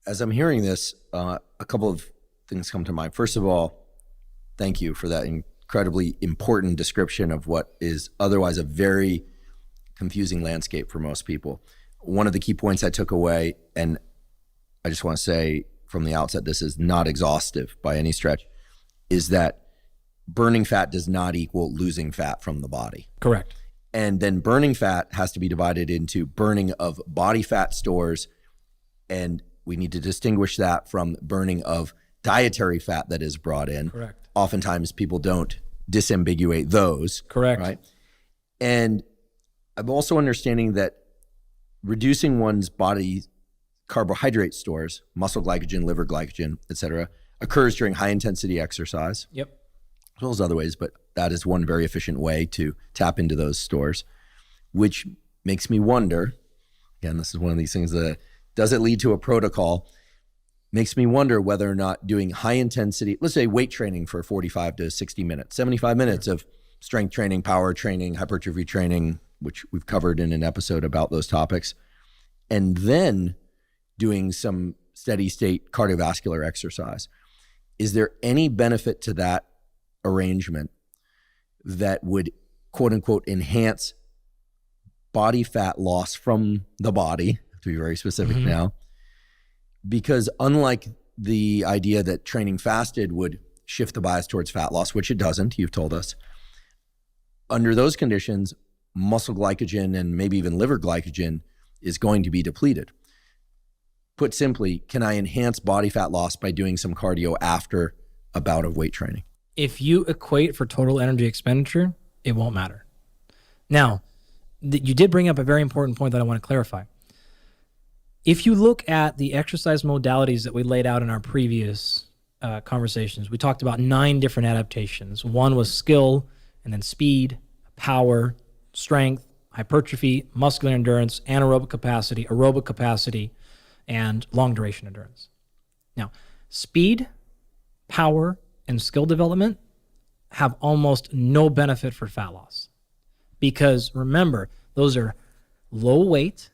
as I'm hearing this, a couple of things come to mind. First of all, thank you for that incredibly important description of what is otherwise a very confusing landscape for most people. One of the key points I took away, and I just want to say from the outset, this is not exhaustive by any stretch, is that burning fat does not equal losing fat from the body. Correct. And then burning fat has to be divided into burning of body fat stores, and we need to distinguish that from burning of dietary fat that is brought in. Correct. Oftentimes people don't disambiguate those. Correct. Right? And I'm also understanding that reducing one's body carbohydrate stores, muscle glycogen, liver glycogen, et cetera, occurs during high intensity exercise. Yep. As well as other ways, but that is one very efficient way to tap into those stores, which makes me wonder, again, this is one of these things that, does it lead to a protocol? Makes me wonder whether or not doing high intensity, let's say weight training for 45 to 60 minutes, 75 minutes of strength training, power training, hypertrophy training, which we've covered in an episode about those topics, and then doing some steady state cardiovascular exercise. Is there any benefit to that arrangement that would, quote unquote, enhance body fat loss from the body, to be very specific now? Because unlike the idea that training fasted would shift the bias towards fat loss, which it doesn't, you've told us, under those conditions, muscle glycogen and maybe even liver glycogen is going to be depleted. Put simply, can I enhance body fat loss by doing some cardio after a bout of weight training? If you equate for total energy expenditure, it won't matter. Now, you did bring up a very important point that I want to clarify. If you look at the exercise modalities that we laid out in our previous conversations, we talked about 9 different adaptations. One was skill, and then speed, power, strength, hypertrophy, muscular endurance, anaerobic capacity, aerobic capacity, and long duration endurance. Now, speed, power, and skill development have almost no benefit for fat loss. Because remember, those are low weight,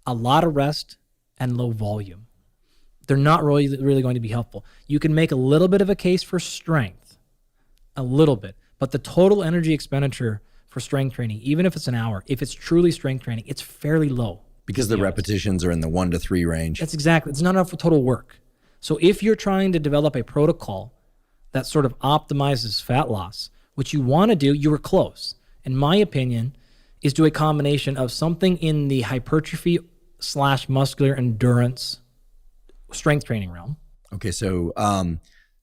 a lot of rest, and low volume. They're not really going to be helpful. You can make a little bit of a case for strength, a little bit, but the total energy expenditure for strength training, even if it's an hour, if it's truly strength training, it's fairly low. Because the repetitions are in the 1 to 3 range. That's exactly, it's not enough for total work. So if you're trying to develop a protocol that sort of optimizes fat loss, what you want to do, you were close, in my opinion, is do a combination of something in the hypertrophy / muscular endurance strength training realm. Okay, so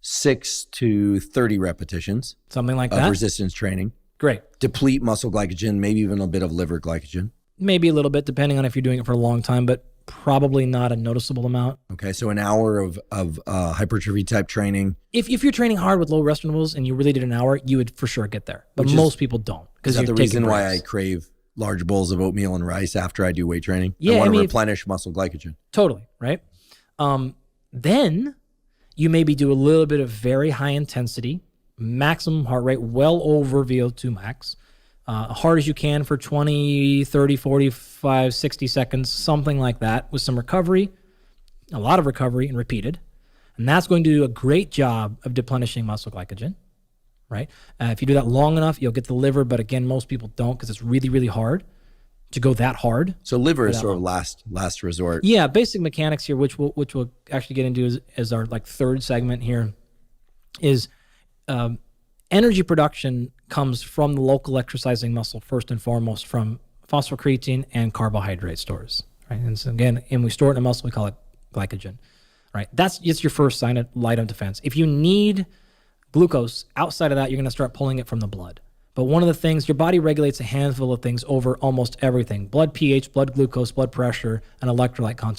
6 to 30 repetitions. Something like of that. Resistance training. Great. Deplete muscle glycogen, maybe even a bit of liver glycogen. Maybe a little bit, depending on if you're doing it for a long time, but probably not a noticeable amount. Okay, so an hour of hypertrophy type training. If you're training hard with low rest intervals and you really did an hour, you would for sure get there. But most people don't. Is that the reason why I crave large bowls of oatmeal and rice after I do weight training? Yeah, I want to replenish muscle glycogen. Totally, right? Then you maybe do a little bit of very high intensity, maximum heart rate, well over VO2 max, hard as you can for 20, 30, 45, 60 seconds, something like that, with some recovery, a lot of recovery, and repeated. And that's going to do a great job of deplenishing muscle glycogen, right? If you do that long enough, you'll get the liver, but again, most people don't because it's really, really hard to go that hard. So liver is sort of last resort. Yeah, basic mechanics here, which we'll actually get into as our like third segment here, is energy production comes from the local exercising muscle first and foremost from phosphocreatine and carbohydrate stores, right? And so again, and we store it in the muscle, we call it glycogen, right? It's your first line of defense. If you need glucose outside of that, you're going to start pulling it from the blood. But one of the things, your body regulates a handful of things over almost everything: blood pH, blood glucose, blood pressure, and electrolyte concentration.